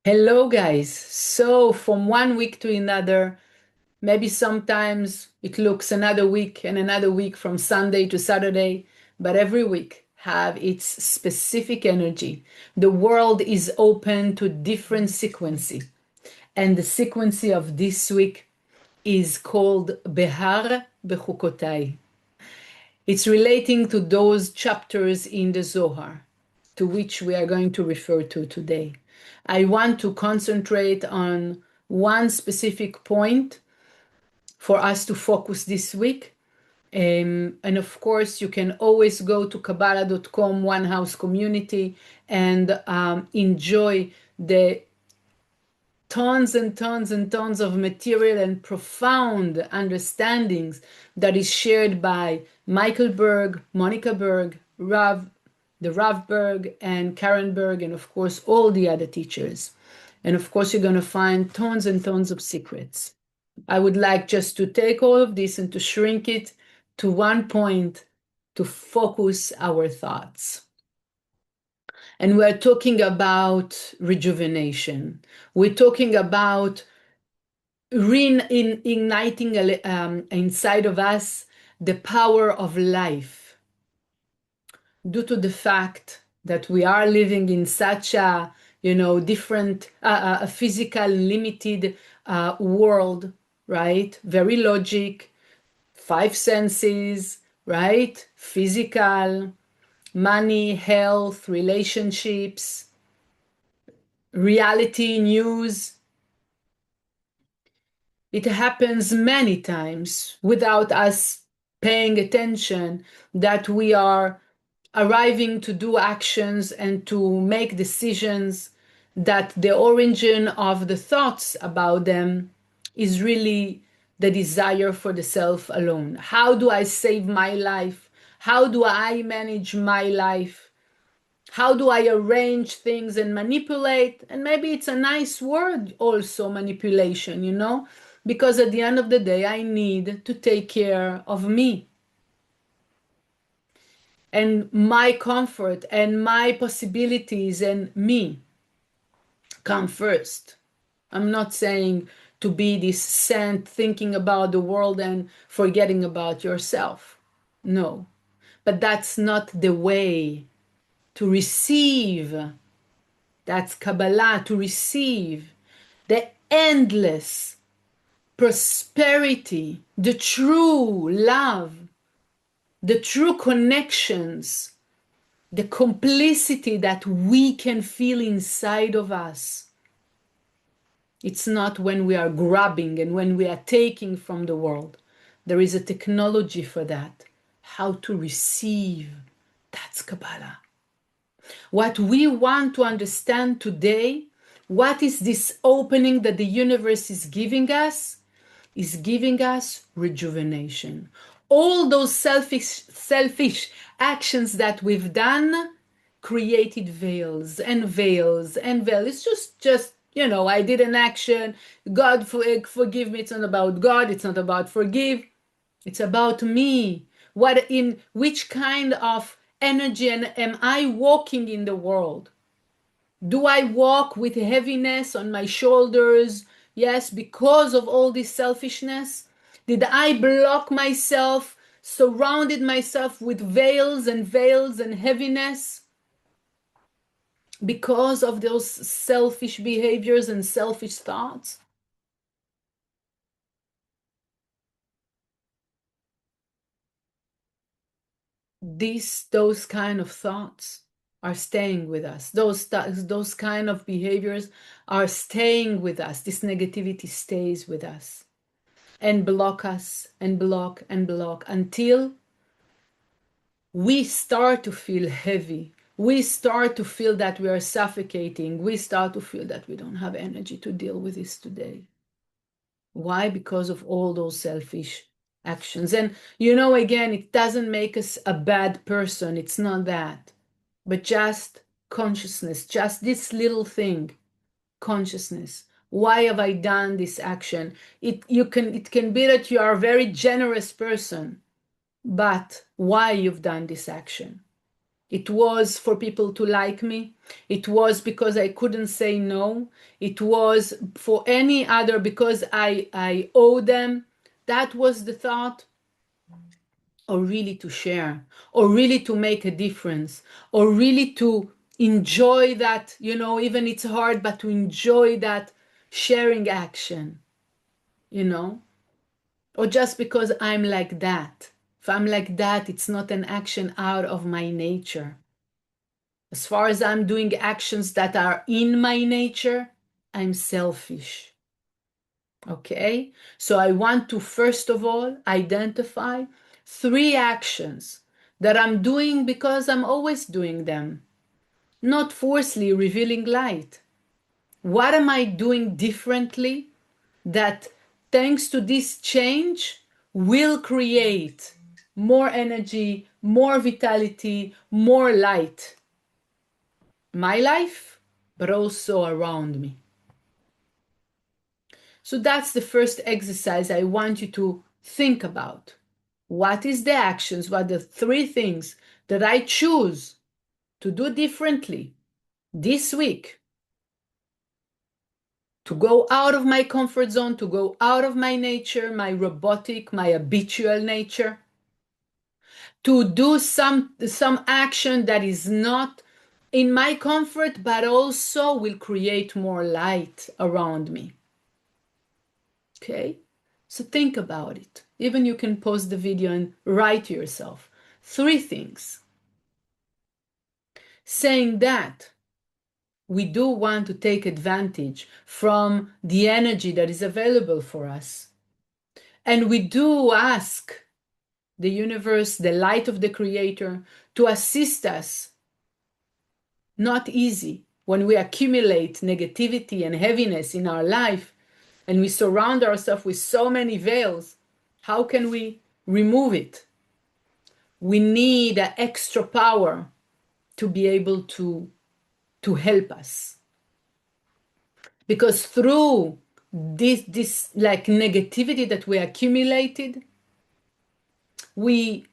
Hello, guys. So, from one week to another, maybe sometimes it looks another week and another week from Sunday to Saturday, but every week have its specific energy. The world is open to different sequences, and the sequence of this week is called Behar Bechukotai. It's relating to those chapters in the Zohar, to which we are going to refer to today. I want to concentrate on one specific point for us to focus this week. And of course, you can always go to Kabbalah.com, One House Community, and enjoy the tons and tons and tons of material and profound understandings that is shared by Michael Berg, Monica Berg, the Rav Berg, and Karen Berg, and of course, all the other teachers. And of course, you're going to find tons and tons of secrets. I would like just to take all of this and to shrink it to one point to focus our thoughts. And we're talking about rejuvenation. We're talking about reigniting inside of us the power of life, due to the fact that we are living in such a different a physical limited world, right? Very logic, five senses, right? Physical, money, health, relationships, reality, news. It happens many times without us paying attention that we are arriving to do actions and to make decisions that the origin of the thoughts about them is really the desire for the self alone. How do I save my life? How do I manage my life? How do I arrange things and manipulate? And maybe it's a nice word also, manipulation, because at the end of the day, I need to take care of me. And my comfort and my possibilities and me come first. I'm not saying to be this saint thinking about the world and forgetting about yourself. No, but that's not the way to receive. That's Kabbalah, to receive the endless prosperity, the true love, the true connections, the complicity that we can feel inside of us. It's not when we are grabbing and when we are taking from the world. There is a technology for that. How to receive. That's Kabbalah. What we want to understand today, what is this opening that the universe is giving us? Is giving us rejuvenation. All those selfish actions that we've done created veils and veils and veils. It's just I did an action. God forgive me. It's not about God. It's not about forgive. It's about me. In which kind of energy am I walking in the world? Do I walk with heaviness on my shoulders? Yes, because of all this selfishness? Did I block myself, surrounded myself with veils and heaviness because of those selfish behaviors and selfish thoughts? Those kind of thoughts are staying with us. Those kind of behaviors are staying with us. This negativity stays with us and block us and block and block until we start to feel heavy. We start to feel that we are suffocating. We start to feel that we don't have energy to deal with this today. Why? Because of all those selfish actions. And again, it doesn't make us a bad person. It's not that. But just consciousness, just this little thing, consciousness. Why have I done this action? It can be that you are a very generous person, but why you've done this action? It was for people to like me. It was because I couldn't say no. It was for any other because I owe them. That was the thought. Or really to share, or really to make a difference, or really to enjoy that, even it's hard, but to enjoy that sharing action, or just because I'm like that. If I'm like that, it's not an action out of my nature. As far as I'm doing actions that are in my nature, I'm selfish. Okay? So I want to, first of all, identify 3 actions that I'm doing because I'm always doing them, not forcefully revealing light. What am I doing differently that, thanks to this change, will create more energy, more vitality, more light? My life, but also around me. So that's the first exercise I want you to think about. What is the actions? What are the 3 things that I choose to do differently this week? To go out of my comfort zone, to go out of my nature, my robotic, my habitual nature. To do some action that is not in my comfort, but also will create more light around me. Okay? So think about it. Even you can pause the video and write to yourself 3 things. Saying that we do want to take advantage from the energy that is available for us. And we do ask the universe, the light of the Creator, to assist us. Not easy when we accumulate negativity and heaviness in our life and we surround ourselves with so many veils. How can we remove it? We need an extra power to be able to help us. Because through this like negativity that we accumulated, we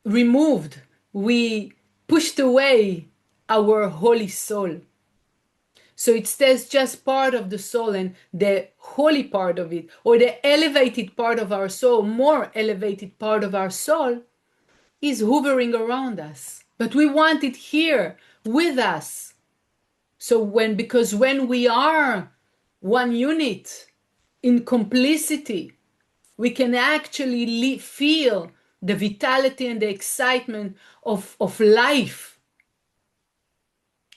removed, we pushed away our holy soul. So it stays just part of the soul, and the holy part of it, or the elevated part of our soul, more elevated part of our soul, is hovering around us. But we want it here with us. So because when we are one unit in complicity, we can actually feel the vitality and the excitement of life.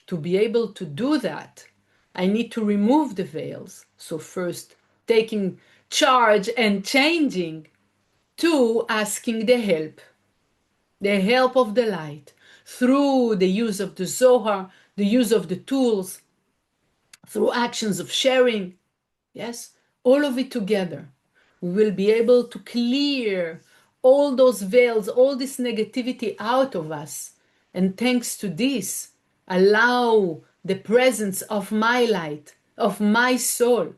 To be able to do that, I need to remove the veils. So first, taking charge and changing. 2, asking the help of the light through the use of the Zohar, the use of the tools, through actions of sharing. Yes, all of it together. We will be able to clear all those veils, all this negativity out of us. And thanks to this, allow the presence of my light, of my soul,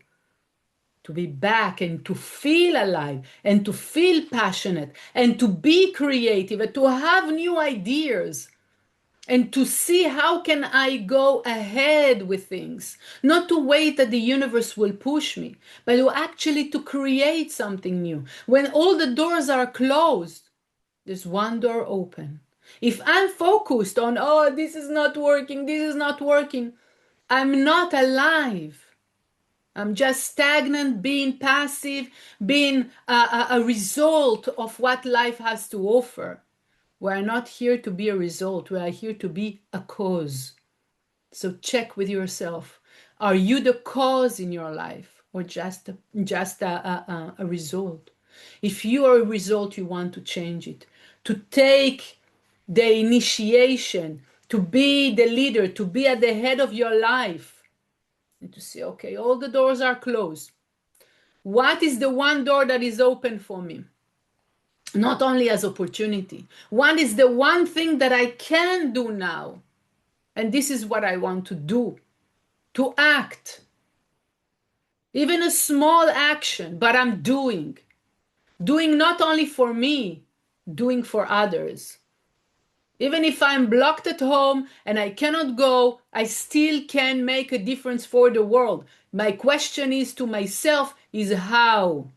to be back and to feel alive and to feel passionate and to be creative and to have new ideas and to see how can I go ahead with things, not to wait that the universe will push me, but to actually to create something new. When all the doors are closed, there's one door open. If I'm focused on, oh, this is not working, I'm not alive. I'm just stagnant, being passive, being a result of what life has to offer. We're not here to be a result. We are here to be a cause. So check with yourself. Are you the cause in your life or just a result? If you are a result, you want to change it. To take the initiation, to be the leader, to be at the head of your life. And to say, okay, all the doors are closed. What is the one door that is open for me? Not only as opportunity. What is the one thing that I can do now? And this is what I want to do. To act. Even a small action, but I'm doing. Doing not only for me, doing for others. Even if I'm blocked at home and I cannot go, I still can make a difference for the world. My question is to myself is how?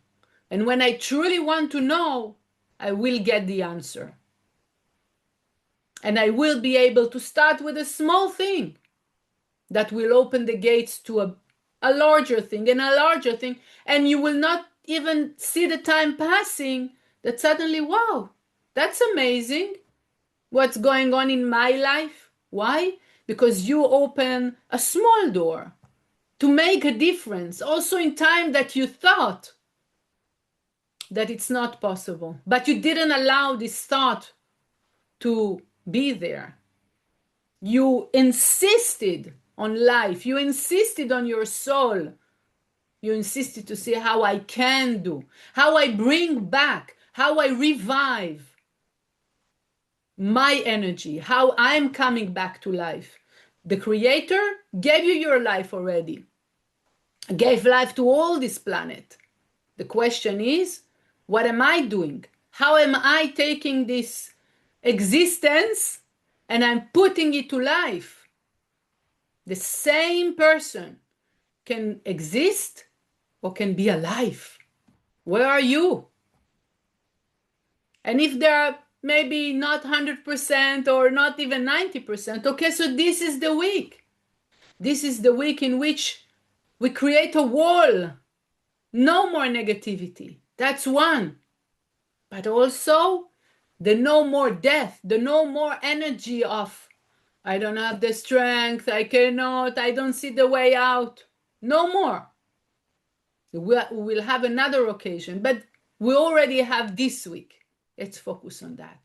And when I truly want to know, I will get the answer. And I will be able to start with a small thing that will open the gates to a larger thing and a larger thing. And you will not even see the time passing that suddenly, wow, that's amazing. What's going on in my life? Why? Because you open a small door to make a difference, also in time that you thought that it's not possible, but you didn't allow this thought to be there. You insisted on life. You insisted on your soul. You insisted to see how I can do, how I bring back, how I revive my energy, how I'm coming back to life. The Creator gave you your life already, gave life to all this planet. The question is, what am I doing? How am I taking this existence and I'm putting it to life? The same person can exist or can be alive. Where are you? And if there are maybe not 100% or not even 90%, okay, so this is the week. This is the week in which we create a wall. No more negativity. That's one. But also the no more death, the no more energy of, I don't have the strength, I cannot, I don't see the way out. No more. We'll have another occasion, but we already have this week. Let's focus on that.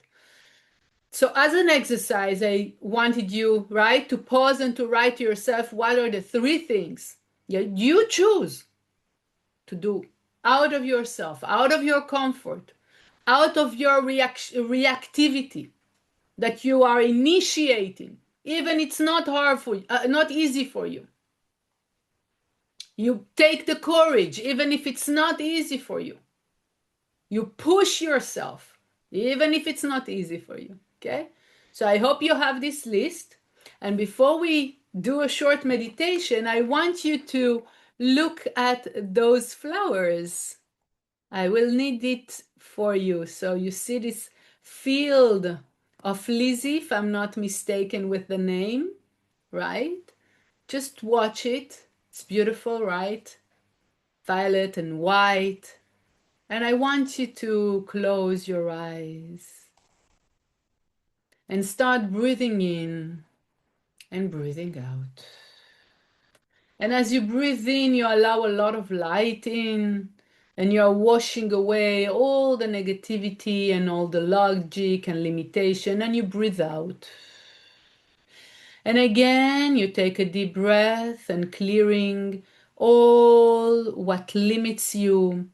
So as an exercise, I wanted you, right, to pause and to write to yourself what are the three things you choose to do out of yourself, out of your comfort, out of your reactivity that you are initiating, even it's not hard for you, not easy for you. You take the courage, even if it's not easy for you. You push yourself, even if it's not easy for you, okay? So I hope you have this list. And before we do a short meditation, I want you to look at those flowers. I will need it for you. So you see this field of Lizzie, if I'm not mistaken with the name, right? Just watch it. It's beautiful, right? Violet and white. And I want you to close your eyes and start breathing in and breathing out. And as you breathe in, you allow a lot of light in, and you are washing away all the negativity and all the logic and limitation, and you breathe out. And again, you take a deep breath and clearing all what limits you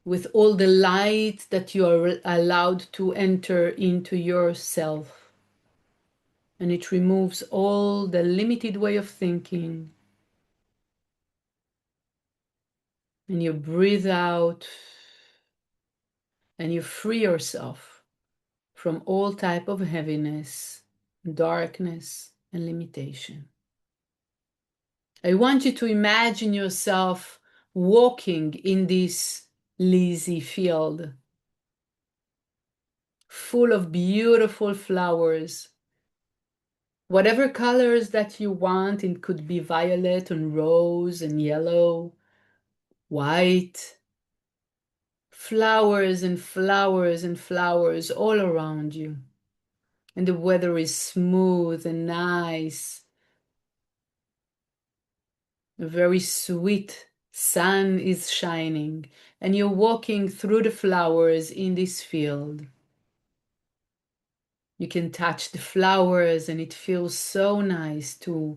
with all the light that you are allowed to enter into yourself. And it removes all the limited way of thinking. And you breathe out and you free yourself from all type of heaviness, darkness, and limitation. I want you to imagine yourself walking in this lazy field full of beautiful flowers. Whatever colors that you want, it could be violet and rose and yellow, white, flowers and flowers and flowers all around you. And the weather is smooth and nice. A very sweet sun is shining, and you're walking through the flowers in this field. You can touch the flowers, and it feels so nice to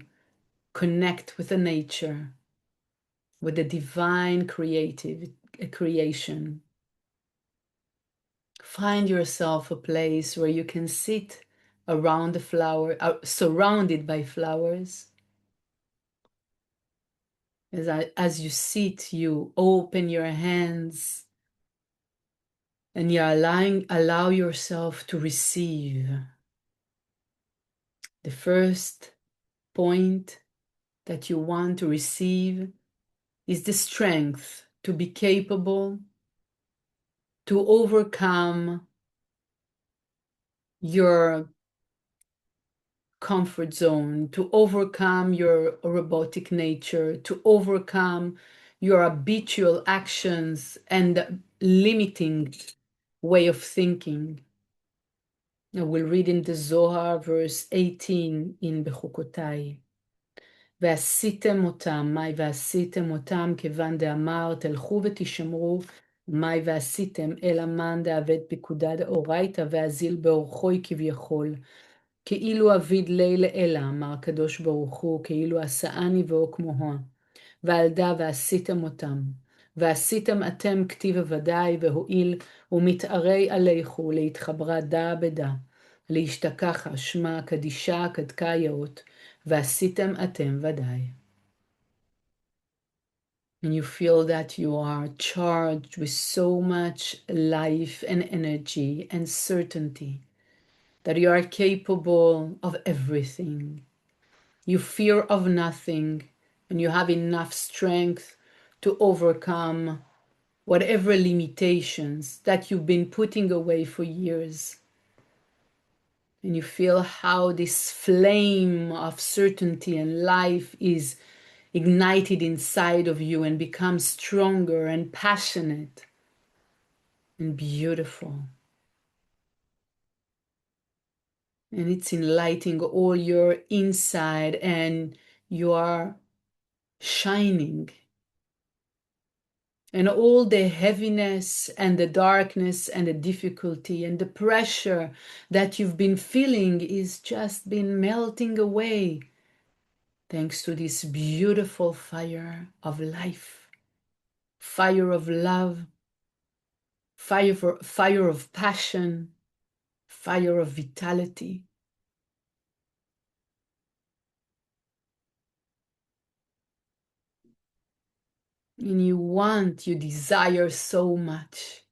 connect with the nature, with the divine creation. Find yourself a place where you can sit around the flower, surrounded by flowers. As you sit, you open your hands and you allow yourself to receive. The first point that you want to receive is the strength to be capable to overcome your comfort zone, to overcome your robotic nature, to overcome your habitual actions and limiting way of thinking. I will read in the Zohar, verse 18 in Bechukotai. ועשיתם אותם, מאי ועשיתם אותם, כיוון דאמר, תלכו ותשמרו, מאי ועשיתם, אלא מאן דעבד פקודה דאורייתא, ואזיל באורחוי כביכול. כאילו אביד לילה אלא, אמר הקדוש ברוך הוא, כאילו עשאני ואו כמוה. ועל דא ועשיתם אותם. ועשיתם אתם כתיב ודאי, והואיל ומתערי עליכו, להתחברה דא בדא. להשתכחה שמה קדישה קדקה יאות, ועשיתם אתם ודאי. And you feel that you are charged with so much life and energy and certainty that you are capable of everything. You fear of nothing, and you have enough strength to overcome whatever limitations that you've been putting away for years. And you feel how this flame of certainty and life is ignited inside of you and becomes stronger and passionate and beautiful. And it's enlightening all your inside, and you are shining. And all the heaviness and the darkness and the difficulty and the pressure that you've been feeling is just been melting away thanks to this beautiful fire of life, fire of love, fire of passion, fire of vitality. And you desire so much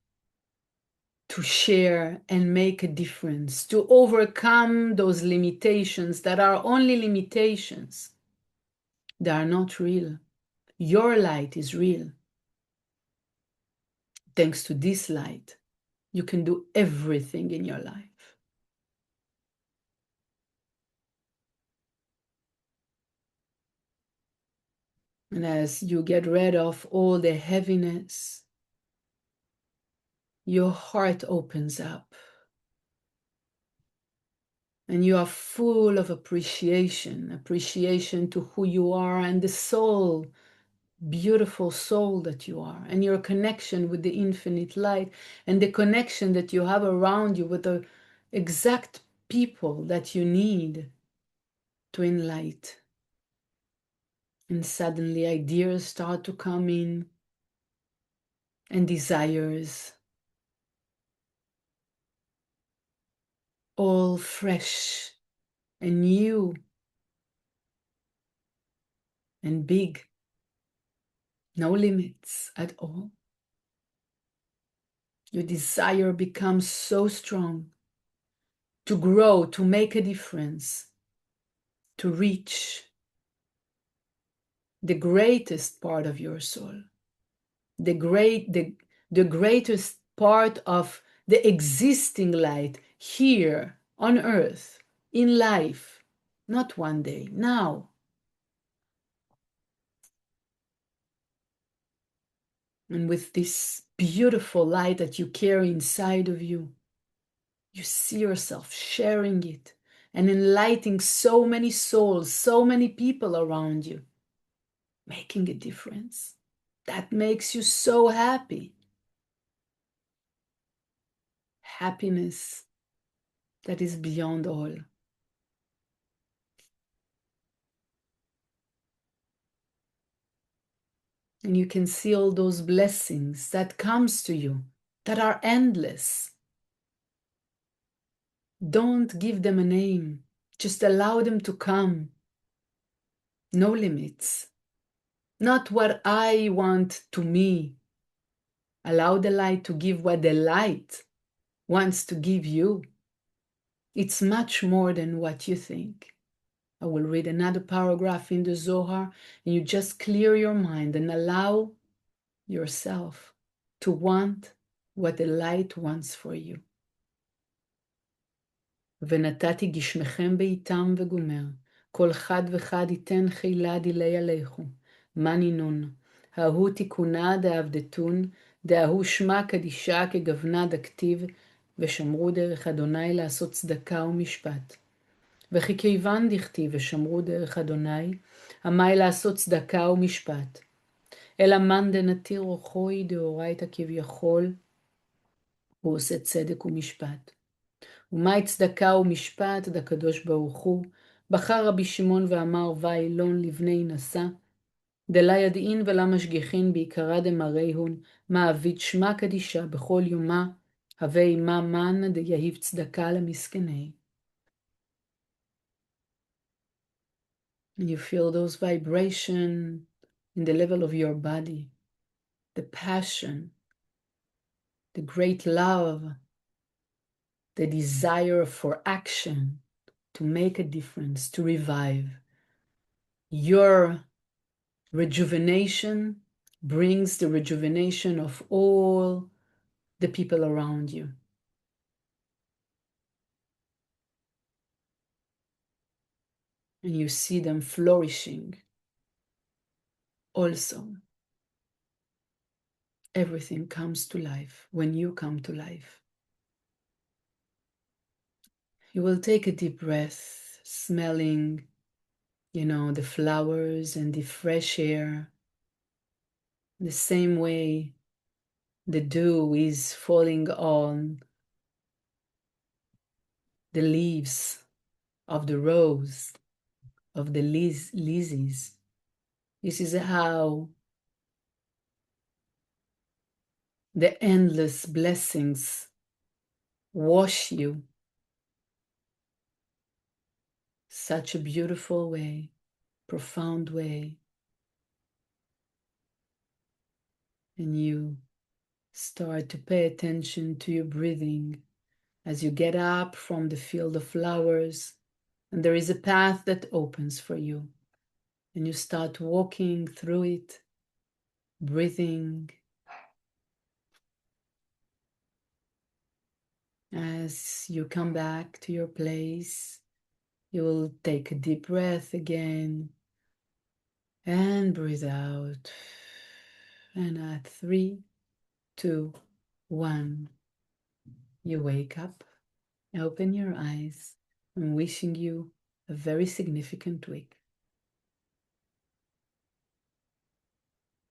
to share and make a difference, to overcome those limitations that are only limitations. They are not real. Your light is real. Thanks to this light, you can do everything in your life. And as you get rid of all the heaviness, your heart opens up. And you are full of appreciation to who you are and the soul, beautiful soul that you are, and your connection with the infinite light, and the connection that you have around you with the exact people that you need to enlighten. And suddenly ideas start to come in, and desires, all fresh and new and big, no limits at all. Your desire becomes so strong to grow, to make a difference, to reach the greatest part of your soul, the greatest part of the existing light here on earth, in life, not one day, now. And with this beautiful light that you carry inside of you, you see yourself sharing it and enlightening so many souls, so many people around you, making a difference. That makes you so happy. Happiness that is beyond all. And you can see all those blessings that comes to you that are endless. Don't give them a name. Just allow them to come. No limits. Not what I want to me. Allow the light to give what the light wants to give you. It's much more than what you think. I will read another paragraph in the Zohar, and you just clear your mind and allow yourself to want what the light wants for you. ונתתי גשמכם בעיתם וגומר, כל חד וחד ייתן חילה דילי עליכו, מה נינון, ההוא תיקונה דעבדתון, דההוא שמה קדישה כגוונה דכתיב, ושמרו דרך אדוני לעשות צדקה ומשפט. וכי כיוון דכתיב ושמרו דרך אדוני, עמי לעשות צדקה ומשפט. אלא מאן דנתיר רוחוי דאורייתא כביכול, הוא עושה צדק ומשפט. ומהי צדקה ומשפט דקדוש ברוך הוא, בחר רבי שמעון ואמר ואילון לבני נשא, דלה ידעין ולה משגיחין בעיקרא דמראיהון, מעביד שמה קדישה בכל יומה, הווה עמה מן דיהיב צדקה למסכני. And you feel those vibrations in the level of your body, the passion, the great love, the desire for action, to make a difference, to revive. Your rejuvenation brings the rejuvenation of all the people around you. And you see them flourishing. Also, everything comes to life when you come to life. You will take a deep breath, smelling, the flowers and the fresh air. The same way the dew is falling on the leaves of the rose, of the lizzies. This is how the endless blessings wash you. Such a beautiful way, profound way. And you start to pay attention to your breathing as you get up from the field of flowers, and there is a path that opens for you. And you start walking through it, breathing. As you come back to your place, you will take a deep breath again and breathe out. And at 3, 2, 1, you wake up, open your eyes. I'm wishing you a very significant week.